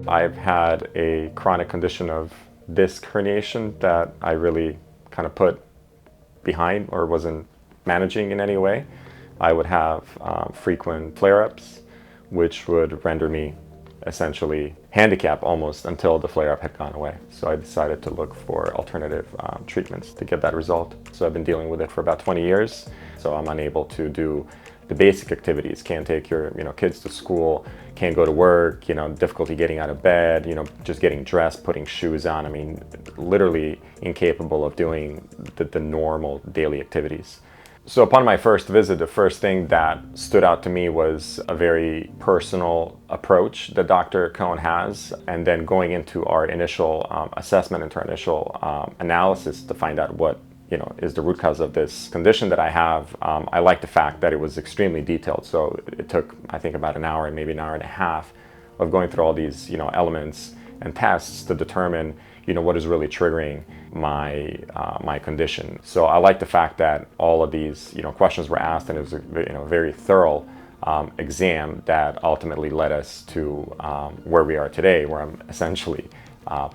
I've had a chronic condition of disc herniation that I really kind of put behind or wasn't managing in any way. I would have frequent flare-ups, which would render me essentially handicapped almost until the flare-up had gone away. So I decided to look for alternative treatments to get that result. So I've been dealing with it for about 20 years. So I'm unable to do the basic activities. Can't take your kids to school, can't go to work, difficulty getting out of bed, just getting dressed, putting shoes on. I mean, literally incapable of doing the normal daily activities. So upon my first visit, the first thing that stood out to me was a very personal approach that Dr. Kohen has. And then going into our initial assessment, into our initial analysis to find out what is the root cause of this condition that I have. I like the fact that it was extremely detailed. So it took, I think, about an hour and maybe an hour and a half of going through all these, elements and tests to determine, what is really triggering my condition. So I like the fact that all of these, questions were asked, and it was a very thorough exam that ultimately led us to where we are today, where I'm essentially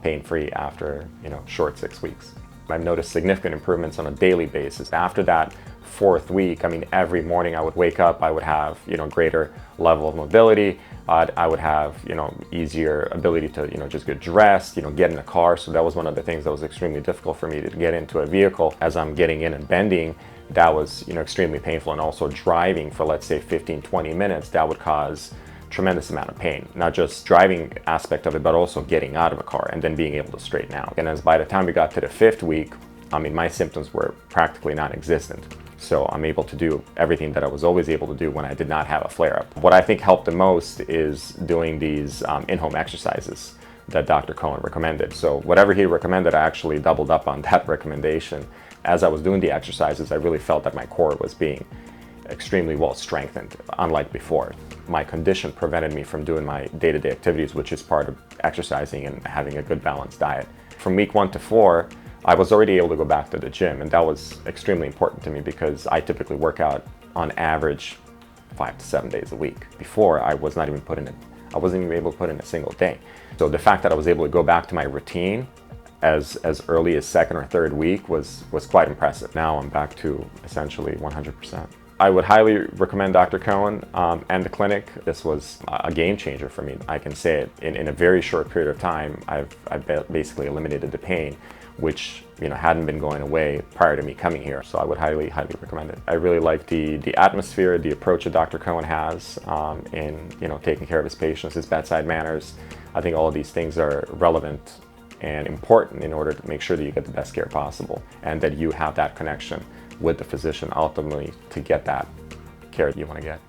pain-free after, short 6 weeks. I've noticed significant improvements on a daily basis. After that 4th week, every morning I would wake up, I would have, greater level of mobility. I would have, easier ability to, just get dressed, get in a car. So that was one of the things that was extremely difficult for me, to get into a vehicle as I'm getting in and bending. That was, extremely painful. And also driving for, let's say, 15, 20 minutes, that would cause tremendous amount of pain. Not just driving aspect of it, but also getting out of a car and then being able to straighten out. And as by the time we got to the 5th week, my symptoms were practically non-existent. So I'm able to do everything that I was always able to do when I did not have a flare-up. What I think helped the most is doing these in-home exercises that Dr. Kohen recommended. So whatever he recommended, I actually doubled up on that recommendation. As I was doing the exercises, I really felt that my core was being extremely well strengthened, unlike before. My condition prevented me from doing my day-to-day activities, which is part of exercising and having a good balanced diet. From week 1 to 4, I was already able to go back to the gym, and that was extremely important to me because I typically work out on average 5 to 7 days a week. Before, I wasn't even able to put in a single day. So the fact that I was able to go back to my routine as early as 2nd or 3rd week was quite impressive. Now I'm back to essentially 100%. I would highly recommend Dr. Kohen and the clinic. This was a game changer for me. I can say it. In a very short period of time, I've basically eliminated the pain, which hadn't been going away prior to me coming here. So I would highly recommend it. I really like the atmosphere, the approach that Dr. Kohen has in taking care of his patients, his bedside manners. I think all of these things are relevant and important in order to make sure that you get the best care possible and that you have that connection with the physician ultimately to get that care that you want to get.